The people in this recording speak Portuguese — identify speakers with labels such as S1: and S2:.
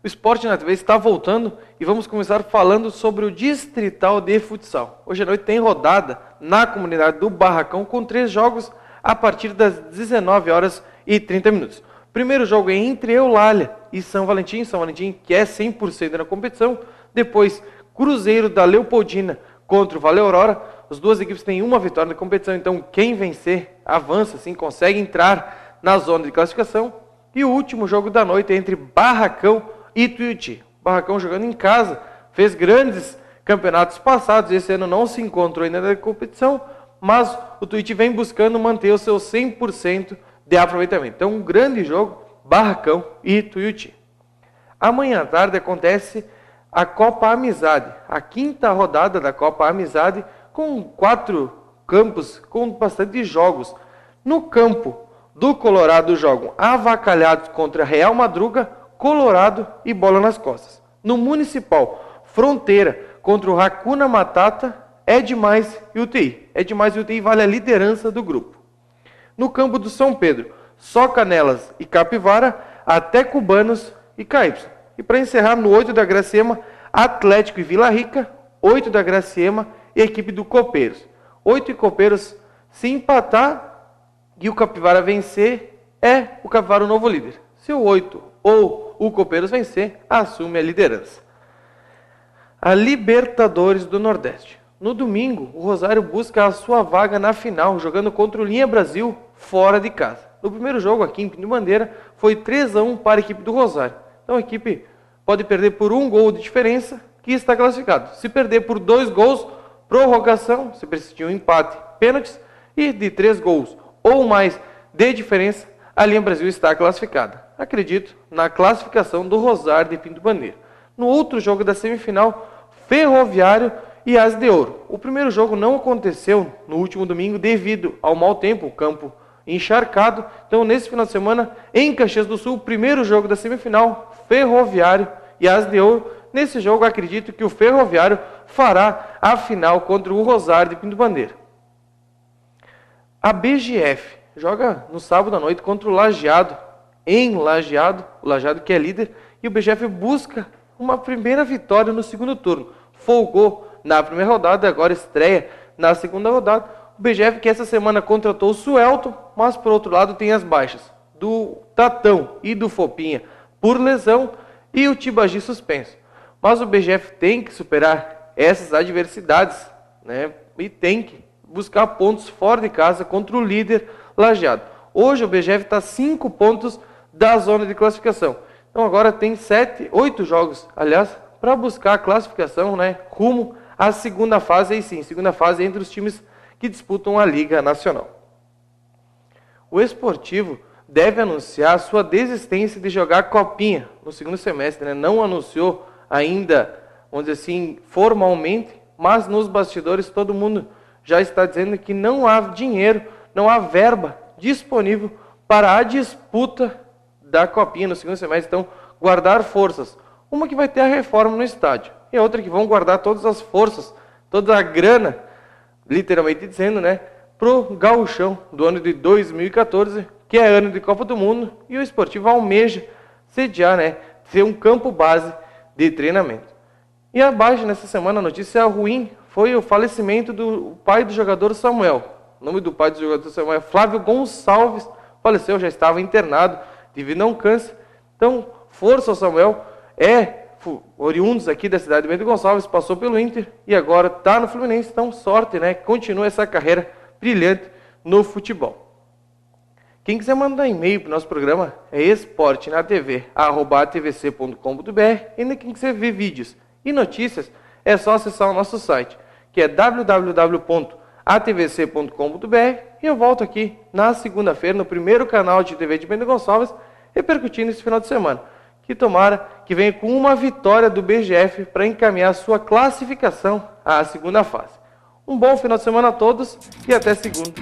S1: O Esporte na TV está voltando e vamos começar falando sobre o Distrital de Futsal. Hoje à noite tem rodada na comunidade do Barracão com 3 jogos a partir das 19h30. O primeiro jogo é entre Eulália e São Valentim que é 100% na competição. Depois, Cruzeiro da Leopoldina contra o Vale Aurora. As duas equipes têm uma vitória na competição, então quem vencer avança, assim, consegue entrar na zona de classificação. E o último jogo da noite é entre Barracão e Tuiuti. Barracão jogando em casa, fez grandes campeonatos passados, esse ano não se encontrou ainda na competição, mas o Tuiuti vem buscando manter o seu 100% de aproveitamento. Então um grande jogo, Barracão e Tuiuti. Amanhã à tarde acontece a Copa Amizade, a 5ª rodada da Copa Amizade, com 4 campos com bastante jogos. No campo do Colorado jogam Avacalhados contra Real Madruga, Colorado e Bola nas Costas. No Municipal, Fronteira contra o Hakuna Matata, É Demais e UTI. É Demais e UTI vale a liderança do grupo. No campo do São Pedro, Só Canelas e Capivara, até Cubanos e KY. E para encerrar, no 8 da Graciema, Atlético e Vila Rica, 8 da Graciema e a equipe do Copeiros. 8 e Copeiros se empatar e o Capivara vencer, é o Capivara o novo líder. Se o 8 ou o Copeiros vencer, assume a liderança. A Libertadores do Nordeste. No domingo, o Rosário busca a sua vaga na final, jogando contra o Linha Brasil, fora de casa. No primeiro jogo, aqui em Pinto Bandeira, foi 3-1 para a equipe do Rosário. Então a equipe pode perder por 1 gol de diferença, que está classificado. Se perder por 2 gols, prorrogação, se precisa de um empate, pênaltis, e de 3 gols ou mais de diferença, a Linha Brasil está classificada. Acredito na classificação do Rosário de Pinto Bandeira. No outro jogo da semifinal, Ferroviário e As de Ouro. O primeiro jogo não aconteceu no último domingo devido ao mau tempo, o campo encharcado. Então, nesse final de semana, em Caxias do Sul, o primeiro jogo da semifinal, Ferroviário e As de Ouro. Nesse jogo, acredito que o Ferroviário fará a final contra o Rosário de Pinto Bandeira. A BGF joga no sábado à noite contra o Lajeado, em Lajeado, o Lajeado que é líder, e o BGF busca uma primeira vitória no segundo turno. Folgou na primeira rodada e agora estreia na segunda rodada. O BGF que essa semana contratou o Suelton, mas por outro lado tem as baixas do Tatão e do Fopinha por lesão e o Tibagi suspenso. Mas o BGF tem que superar essas adversidades, né? E tem que buscar pontos fora de casa contra o líder Lajeado. Hoje o BGF está a 5 pontos da zona de classificação. Então agora tem 8 jogos, aliás, para buscar a classificação, né, rumo à segunda fase, aí sim, segunda fase entre os times que disputam a Liga Nacional. O Esportivo deve anunciar sua desistência de jogar Copinha no segundo semestre, né? Não anunciou ainda, vamos dizer assim, formalmente, mas nos bastidores todo mundo já está dizendo que não há dinheiro, não há verba disponível para a disputa da Copinha no segundo semestre. Então, guardar forças. Uma que vai ter a reforma no estádio e a outra que vão guardar todas as forças, toda a grana, literalmente dizendo, né, pro gauchão do ano de 2014, que é ano de Copa do Mundo, e o Esportivo almeja sediar, né, ser um campo base de treinamento. E abaixo, nessa semana, a notícia ruim foi o falecimento do pai do jogador Samuel. O nome do pai do jogador Samuel é Flávio Gonçalves, faleceu, já estava internado devido a um câncer. Então, força ao Samuel, oriundos aqui da cidade de Bento Gonçalves, passou pelo Inter e agora está no Fluminense. Então, sorte, né? Continua essa carreira brilhante no futebol. Quem quiser mandar e-mail para o nosso programa é esportenatv@atvc.com.br. E ainda quem quiser ver vídeos e notícias, é só acessar o nosso site, que é www.atvc.com.br. E eu volto aqui na segunda-feira, no primeiro canal de TV de Bento Gonçalves, repercutindo esse final de semana. Que tomara que venha com uma vitória do BGF para encaminhar sua classificação à segunda fase. Um bom final de semana a todos e até segunda.